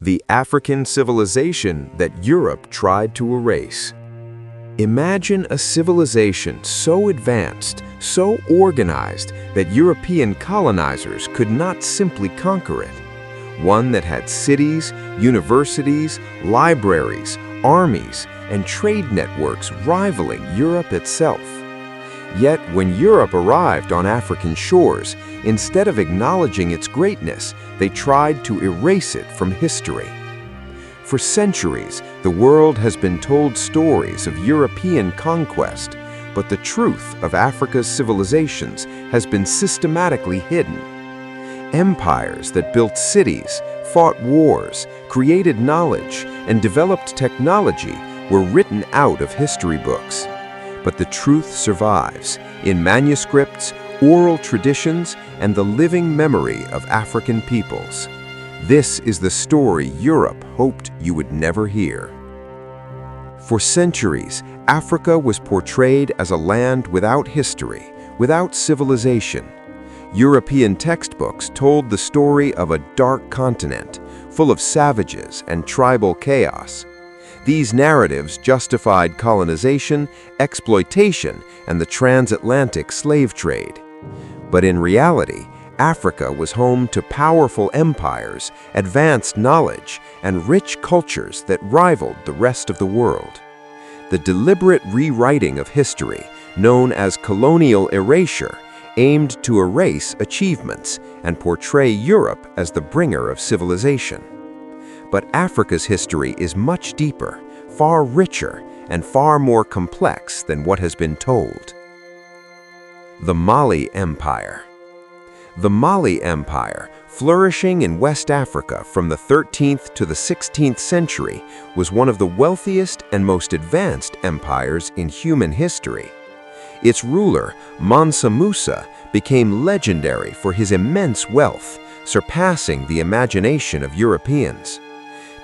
the African civilization that Europe tried to erase. Imagine a civilization so advanced, so organized, that European colonizers could not simply conquer it. One that had cities, universities, libraries, armies, and trade networks rivaling Europe itself. Yet when Europe arrived on African shores, instead of acknowledging its greatness, they tried to erase it from history. For centuries, the world has been told stories of European conquest, but the truth of Africa's civilizations has been systematically hidden. Empires that built cities, fought wars, created knowledge, and developed technology were written out of history books. But the truth survives in manuscripts, oral traditions, and the living memory of African peoples. This is the story Europe hoped you would never hear. For centuries, Africa was portrayed as a land without history, without civilization. European textbooks told the story of a dark continent, full of savages and tribal chaos. These narratives justified colonization, exploitation, and the transatlantic slave trade. But in reality, Africa was home to powerful empires, advanced knowledge, and rich cultures that rivaled the rest of the world. The deliberate rewriting of history, known as colonial erasure, aimed to erase achievements and portray Europe as the bringer of civilization. But Africa's history is much deeper, far richer, and far more complex than what has been told. The Mali Empire. The Mali Empire, flourishing in West Africa from the 13th to the 16th century, was one of the wealthiest and most advanced empires in human history. Its ruler, Mansa Musa, became legendary for his immense wealth, surpassing the imagination of Europeans.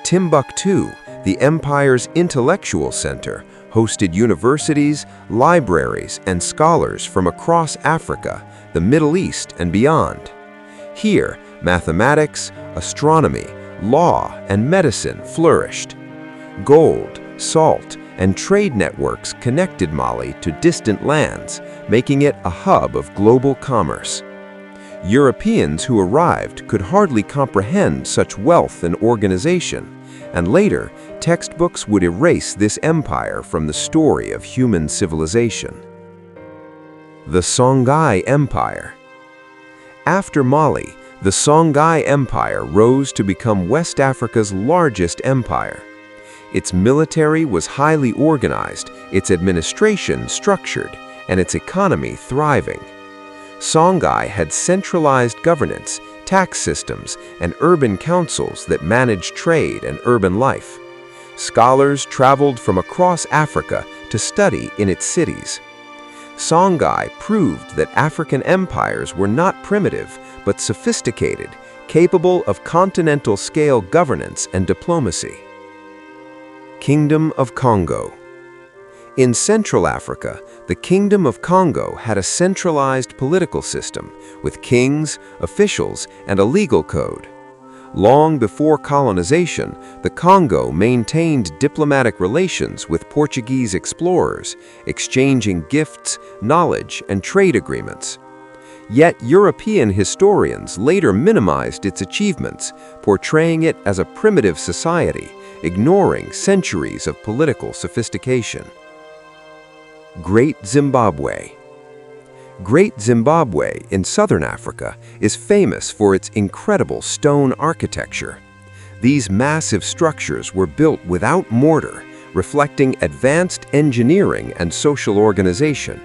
Timbuktu, the empire's intellectual center, hosted universities, libraries, and scholars from across Africa, the Middle East, and beyond. Here, mathematics, astronomy, law, and medicine flourished. Gold, salt, and trade networks connected Mali to distant lands, making it a hub of global commerce. Europeans who arrived could hardly comprehend such wealth and organization, and later, textbooks would erase this empire from the story of human civilization. The Songhai Empire. After Mali, the Songhai Empire rose to become West Africa's largest empire. Its military was highly organized, its administration structured, and its economy thriving. Songhai had centralized governance, tax systems, and urban councils that managed trade and urban life. Scholars traveled from across Africa to study in its cities. Songhai proved that African empires were not primitive, but sophisticated, capable of continental-scale governance and diplomacy. Kingdom of Kongo. In Central Africa, the Kingdom of Kongo had a centralized political system with kings, officials, and a legal code. Long before colonization, the Congo maintained diplomatic relations with Portuguese explorers, exchanging gifts, knowledge, and trade agreements. Yet European historians later minimized its achievements, portraying it as a primitive society, ignoring centuries of political sophistication. Great Zimbabwe. Great Zimbabwe in southern Africa is famous for its incredible stone architecture. These massive structures were built without mortar, reflecting advanced engineering and social organization.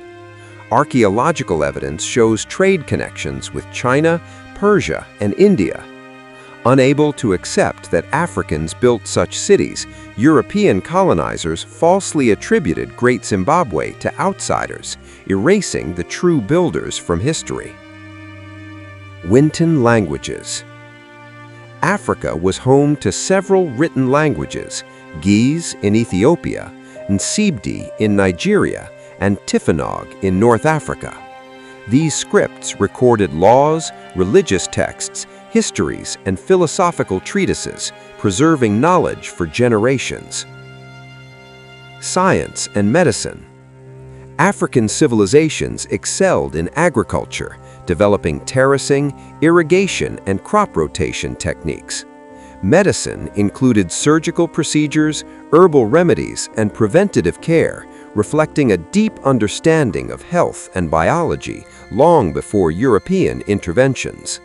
Archaeological evidence shows trade connections with China, Persia, and India. Unable to accept that Africans built such cities, European colonizers falsely attributed Great Zimbabwe to outsiders, erasing the true builders from history. Winton languages. Africa was home to several written languages, Ge'ez in Ethiopia, Nsibdi in Nigeria, and Tifinagh in North Africa. These scripts recorded laws, religious texts, histories, and philosophical treatises, preserving knowledge for generations. Science and medicine. African civilizations excelled in agriculture, developing terracing, irrigation, and crop rotation techniques. Medicine included surgical procedures, herbal remedies, and preventative care, reflecting a deep understanding of health and biology long before European interventions.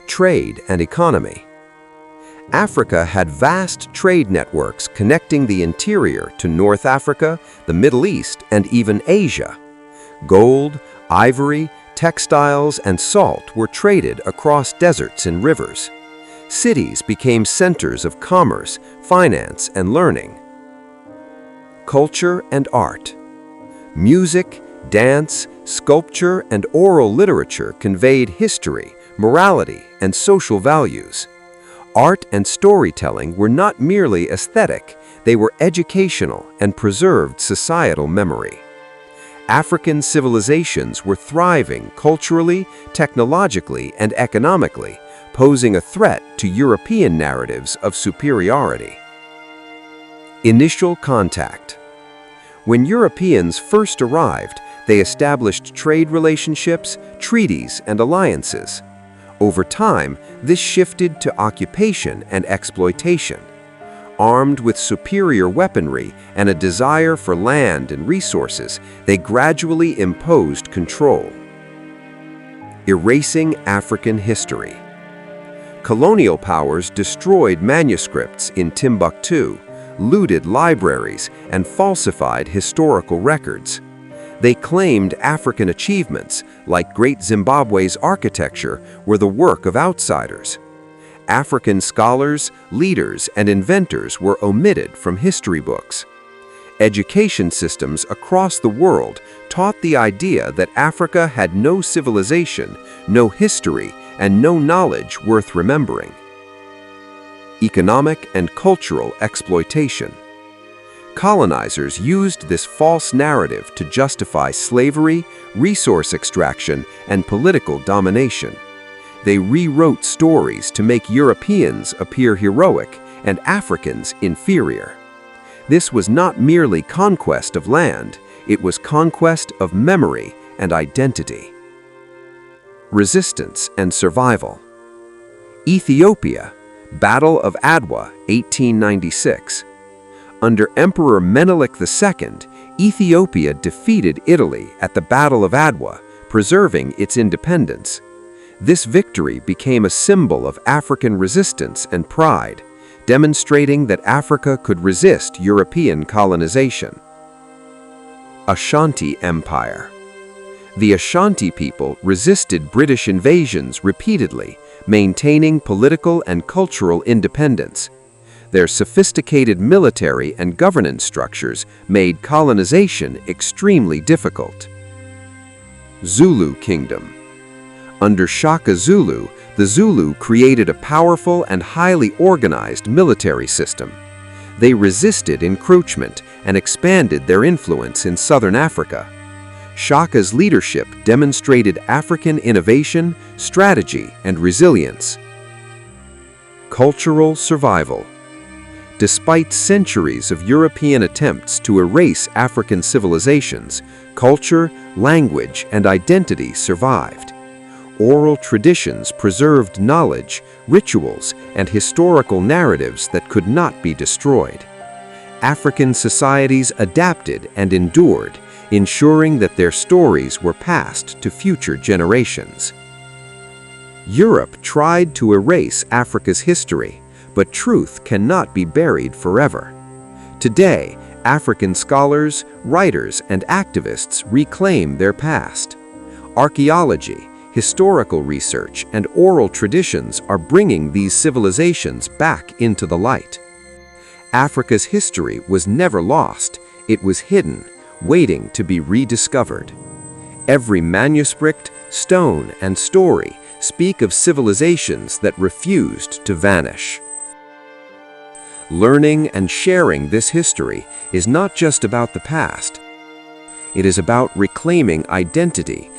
Trade and economy. Africa had vast trade networks connecting the interior to North Africa, the Middle East, and even Asia. Gold, ivory, textiles, and salt were traded across deserts and rivers. Cities became centers of commerce, finance, and learning. Culture and art. Music, dance, sculpture, and oral literature conveyed history, morality, and social values. Art and storytelling were not merely aesthetic, they were educational and preserved societal memory. African civilizations were thriving culturally, technologically, and economically, posing a threat to European narratives of superiority. Initial contact. When Europeans first arrived, they established trade relationships, treaties, and alliances. Over time, this shifted to occupation and exploitation. Armed with superior weaponry and a desire for land and resources, they gradually imposed control. Erasing African history. Colonial powers destroyed manuscripts in Timbuktu, looted libraries, and falsified historical records. They claimed African achievements, like Great Zimbabwe's architecture, were the work of outsiders. African scholars, leaders, and inventors were omitted from history books. Education systems across the world taught the idea that Africa had no civilization, no history, and no knowledge worth remembering. Economic and cultural exploitation. Colonizers used this false narrative to justify slavery, resource extraction, and political domination. They rewrote stories to make Europeans appear heroic and Africans inferior. This was not merely conquest of land, it was conquest of memory and identity. Resistance and survival. Ethiopia, Battle of Adwa, 1896. Under Emperor Menelik II, Ethiopia defeated Italy at the Battle of Adwa, preserving its independence. This victory became a symbol of African resistance and pride, demonstrating that Africa could resist European colonization. Ashanti Empire. The Ashanti people resisted British invasions repeatedly, maintaining political and cultural independence. Their sophisticated military and governance structures made colonization extremely difficult. Zulu Kingdom. Under Shaka Zulu, the Zulu created a powerful and highly organized military system. They resisted encroachment and expanded their influence in southern Africa. Shaka's leadership demonstrated African innovation, strategy, and resilience. Cultural survival. Despite centuries of European attempts to erase African civilizations, culture, language, and identity survived. Oral traditions preserved knowledge, rituals, and historical narratives that could not be destroyed. African societies adapted and endured, ensuring that their stories were passed to future generations. Europe tried to erase Africa's history, but truth cannot be buried forever. Today, African scholars, writers, and activists reclaim their past. Archaeology, historical research, and oral traditions are bringing these civilizations back into the light. Africa's history was never lost, it was hidden, waiting to be rediscovered. Every manuscript, stone, and story speak of civilizations that refused to vanish. Learning and sharing this history is not just about the past. It is about reclaiming identity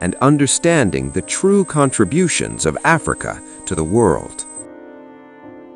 and understanding the true contributions of Africa to the world.